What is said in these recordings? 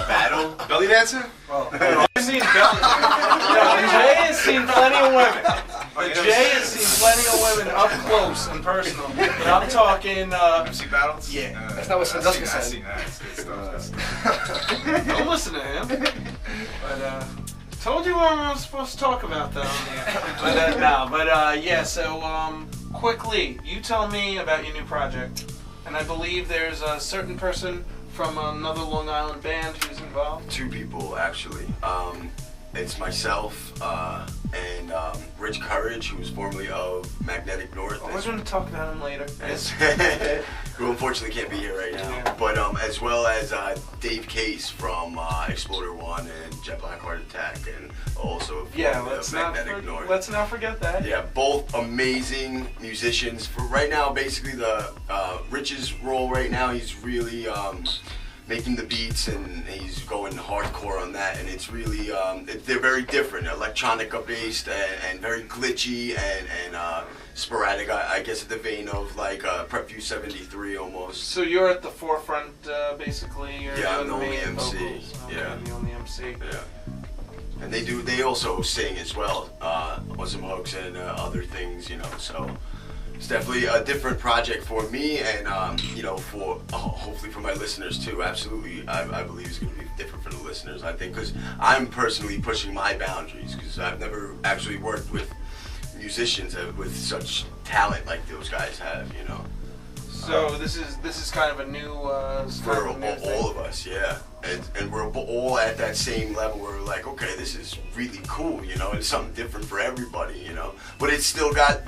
Battle? Belly dancer? Well, I've seen belly. Jay has seen plenty of women. Jay has seen plenty of women up close and personal. And I'm talking. MC battles? Yeah. That's not what sonduska said. I've seen that. It's good stuff. Don't listen to him. But told you what I was supposed to talk about though. Yeah. So quickly, you tell me about your new project. And I believe there's a certain person from another Long Island band who's involved. 2 people actually. It's myself and Rich Courage, who's formerly of Magnetic North. We're going to talk about him later. Who unfortunately can't be here right now. Yeah. But as well as Dave Case from Exploder One and Jet Black Heart Attack, and also from Magnetic North. Let's not forget that. Yeah, both amazing musicians. For right now, basically the Rich's role right now, he's really making the beats and he's going hardcore on that, and it's really they're very different, electronica based and very glitchy and sporadic. I guess in the vein of like Prep View 73 almost. So you're at the forefront basically. Yeah, I'm the only MC. Yeah, the only MC. Yeah. And they also sing as well on some hooks and other things, you know. So it's definitely a different project for me, and you know, for hopefully for my listeners too. Absolutely, I believe it's going to be different for the listeners. I think because I'm personally pushing my boundaries, because I've never actually worked with musicians with such talent like those guys have, you know. So this is kind of a new for all of us, yeah. And we're all at that same level where we're like, okay, this is really cool, you know. It's something different for everybody, you know. But it's still got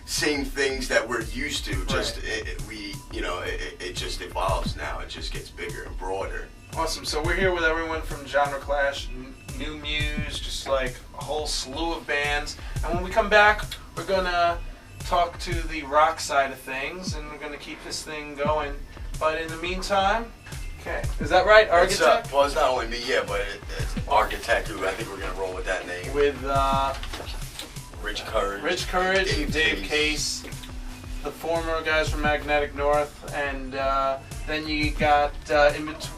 same things that we're used to. Just it just evolves now. It just gets bigger and broader. Awesome. So we're here with everyone from Genre Clash, New Muse, just like a whole slew of bands. And when we come back, we're gonna talk to the rock side of things, and we're gonna keep this thing going. But in the meantime, okay, is that right, Argotec? Well, it's not only me, yeah, but it's Argotec, who I think we're gonna roll with that name. With Rich Courage, and Dave Case, the former guys from Magnetic North, and then you got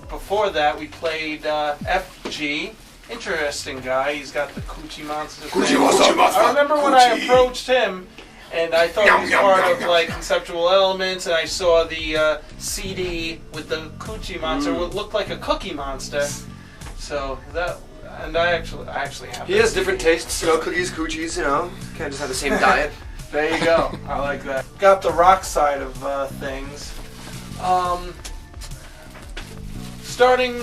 before that we played FG. Interesting guy. He's got the Coochie Monster. I remember when I approached him, and I thought he was part of like Conceptual Elements, and I saw the CD with the Coochie Monster. What looked like a Cookie Monster. So that. And I actually have. He has different tastes, you know, cookies, coochies, you know. Can't just have the same diet. There you go. I like that. Got the rock side of things. Starting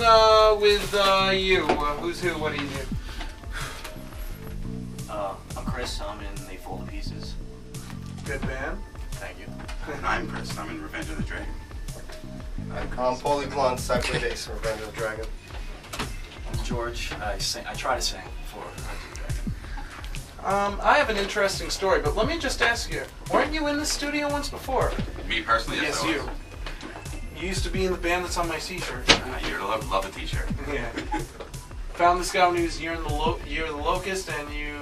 with you. Who's who? What do you do? I'm Chris. I'm in They Fall to Pieces. Good band. Thank you. And I'm Chris. I'm in Revenge of the Dragon. I'm Paulie Blunt, Cycling Bass, Revenge of the Dragon. I'm George. I try to sing for Revenge of the Dragon. I have an interesting story, but let me just ask you: weren't you in the studio once before? Me personally, yes, you. You used to be in the band that's on my T-shirt. You're love the T-shirt. Yeah. Found this guy when he was Year of the Locust, and you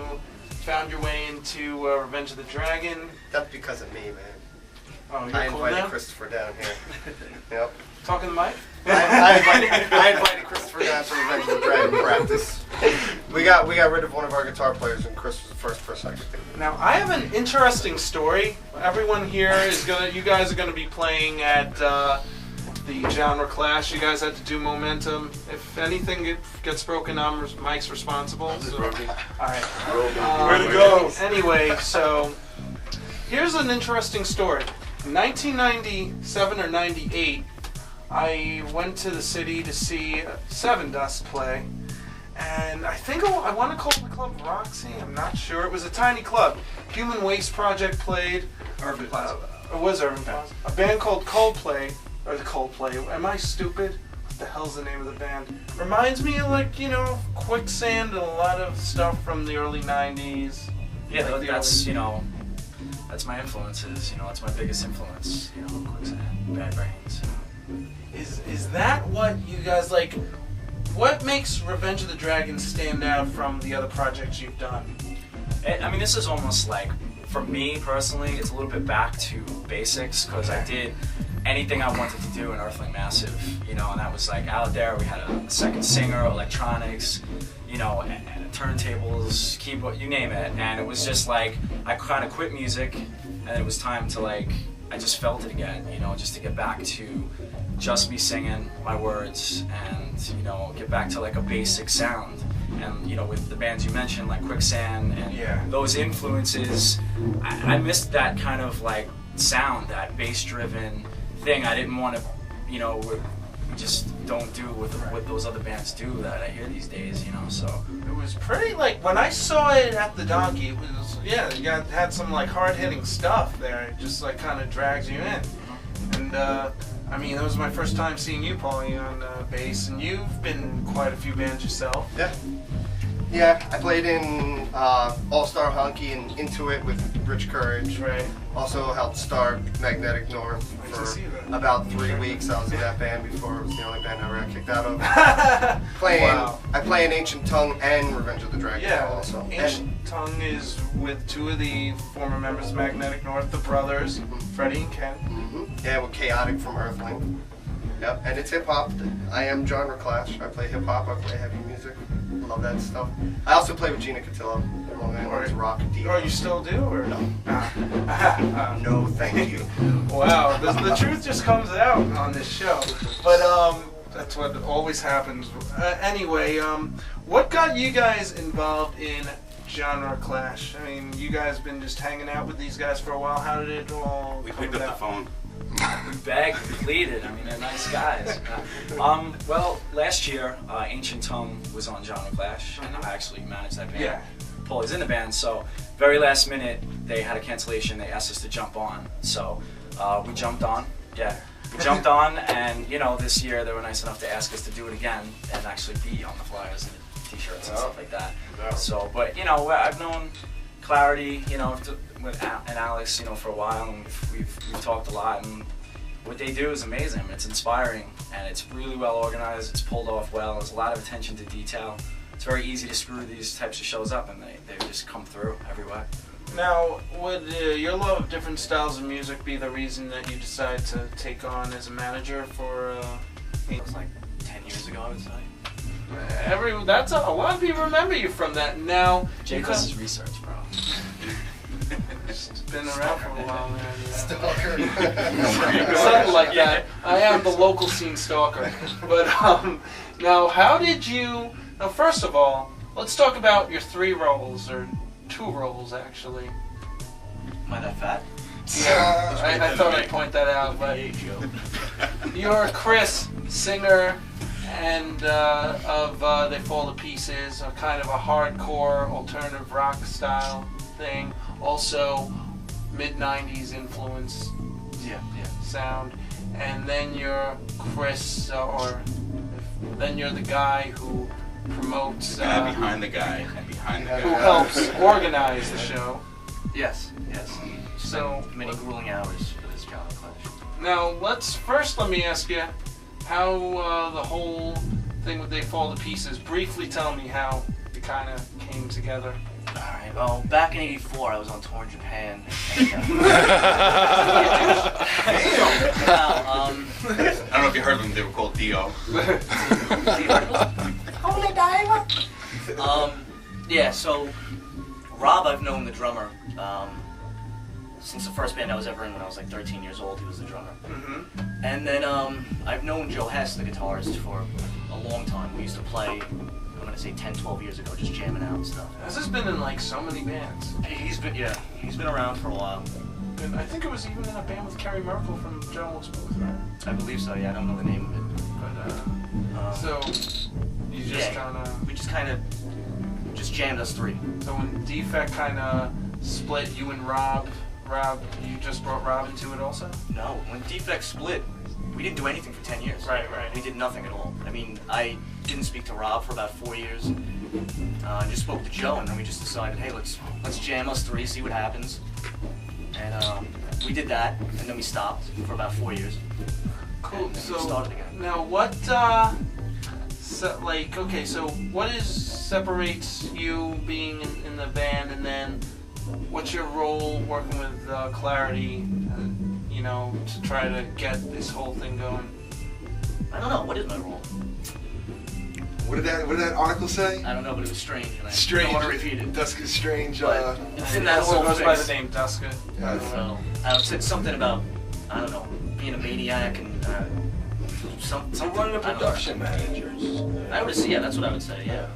found your way into Revenge of the Dragon. That's because of me, man. Oh, you're I cool invited now? Christopher down here. Yep. Talking to the mic? I invited Christopher down to Revenge of the Dragon practice. We got rid of one of our guitar players, and Chris was the first person I could think of. Now, I have an interesting story. Everyone here you guys are gonna be playing at the Genre Clash. You guys had to do Momentum. If anything gets broken, Mike's responsible. So. Broken. All right. Way to go. Anyway, so here's an interesting story. In 1997 or 98, I went to the city to see Seven Dust play, and I think I want to call the club Roxy. I'm not sure. It was a tiny club. Human Waste Project played. Urban Plaza. It was Urban Plaza. A band called Coldplay. Am I stupid? What the hell's the name of the band? Reminds me of like, you know, Quicksand and a lot of stuff from the early 90s. Yeah, that's, you know, that's my influences. You know, that's my biggest influence. You know, Quicksand, Bad Brains. Is that what you guys like? What makes Revenge of the Dragon stand out from the other projects you've done? I mean, this is almost like, for me personally, it's a little bit back to basics, because I did anything I wanted to do in Earthling Massive, you know, and that was like out there. We had a second singer, electronics, you know, and turntables, keyboard, you name it. And it was just like I kind of quit music, and it was time to like I just felt it again, you know, just to get back to just me singing my words and you know get back to like a basic sound. And you know, with the bands you mentioned, like Quicksand and those influences, I missed that kind of like sound, that bass-driven thing. I didn't want to, you know, we just don't do what those other bands do that I hear these days, you know. So it was pretty like when I saw it at the Donkey. It was you had some like hard-hitting stuff there. It just like kind of drags you in, and I mean, that was my first time seeing you, Paulie, on bass, and you've been in quite a few bands yourself. Yeah, I played in All Star Honky and Intuit with Rich Courage. Right. Also helped start Magnetic North for about 3 weeks. I was in that band before. It was the only band I ever got kicked out of. I play in Ancient Tongue and Revenge of the Dragon also. Ancient Tongue is with two of the former members of Magnetic North, the brothers, Freddie and Ken. Yeah, with Chaotic from Earthling. Yep, and it's hip hop. I am genre clash. I play hip hop. I play heavy music. Love that stuff. I also play with Gina Cotillo. Long Island's rock diva. Oh, you still do, or no? No, thank you. Wow, the truth just comes out on this show. But that's what always happens. Anyway, what got you guys involved in genre clash? I mean, you guys been just hanging out with these guys for a while. How did it all? We picked up the phone. We begged, we pleaded. I mean, they're nice guys. Well, last year, Ancient Tongue was on Genre Clash, and I actually managed that band. Yeah. Paul is in the band, so very last minute, they had a cancellation. They asked us to jump on, so we jumped on. Yeah, we jumped on, and you know, this year they were nice enough to ask us to do it again and actually be on the flyers and the t-shirts and stuff like that. So, but you know, I've known Clarity, you know, with and Alex, you know, for a while, and we've talked a lot, and what they do is amazing. It's inspiring, and it's really well organized. It's pulled off well. There's a lot of attention to detail. It's very easy to screw these types of shows up, and they just come through every way. Now, would your love of different styles of music be the reason that you decided to take on as a manager for? It was like 10 years ago, I would say. That's a lot of people remember you from that. Now, Jake does his research, bro. It's been around for a while, man. Stalker. Something like that. I am the local scene stalker. But now, how did you? Now, first of all, let's talk about your 3 roles, or 2 roles actually. Am I that fat? Yeah, I thought I'd point that out, but you're Chris, singer, and of They Fall to Pieces, a kind of a hardcore alternative rock style thing. Also, mid-90s influence sound. And then you're Chris, then you're the guy who promotes... behind the guy. Behind the guy. Who helps organize the show. Yes. So many grueling hours for this genre clash. Now, let me ask you how the whole thing with They Fall to Pieces. Briefly tell me how it kind of came together. Alright, well, back in '84, I was on tour in Japan. And, I don't know if you heard them. They were called Dio. Yeah, so Rob, I've known the drummer since the first band I was ever in when I was like 13 years old. He was the drummer. Mm-hmm. And then I've known Joe Hess, the guitarist, for a long time. We used to play, I'm going to say 10, 12 years ago, just jamming out and stuff. This has been in like so many bands. He's been around for a while. And I think it was even in a band with Kerry Merkel from Jones Booth, right? I believe so, yeah, I don't know the name of it. But, so, you just we just kind of jammed us 3. So when Defect kind of split, you and Rob, you just brought Rob into it also? No, when Defect split, we didn't do anything for 10 years. Right. We did nothing at all. I mean, I didn't speak to Rob for about 4 years. I just spoke to Joe, and then we just decided, hey, let's jam us 3, see what happens. And we did that, and then we stopped for about 4 years. Cool. And then So we started again. now what? So what separates you being in the band, and then what's your role working with Clarity? you know, to try to get this whole thing going? I don't know. What is my role? What did that article say? I don't know, but it was strange, and I Strange. don't want to repeat it. Duska's strange. But it's in that Also whole goes by the fix. name Duska. Yeah, So I said something about, I don't know, being a maniac and something. Running a I don't know. production managers. I would say, yeah, that's what I would say. Yeah,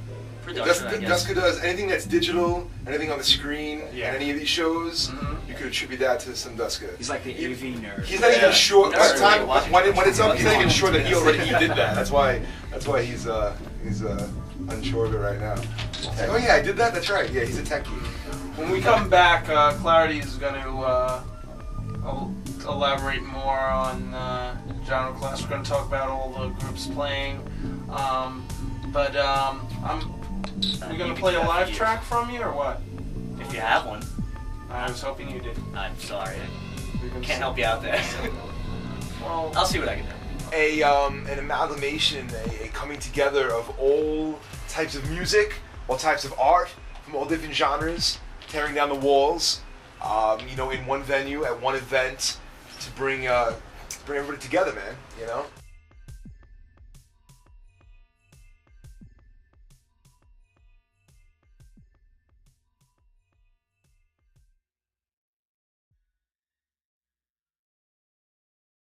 production. I guess. Duska does anything that's digital, anything on the screen, Yeah. and any of these shows. Mhm. You could attribute that to some Duska. He's like the AV nerd. He's not even sure. By the Nerd. time Watching when it's up, he's not even watching sure that he videos. did that. That's why he's unsure of it right now. It's like, oh yeah, I did that. That's right. Yeah, he's a techie. When we come back, Clarity is going to elaborate more on genre class. We're going to talk about all the groups playing. We're going to play a live track from you or what? If you have one, I was hoping you did. I'm sorry. We can Can't help you out there. Well, I'll see what I can do. An amalgamation, a coming together of all types of music, all types of art from all different genres, tearing down the walls, in one venue at one event to bring everybody together, man.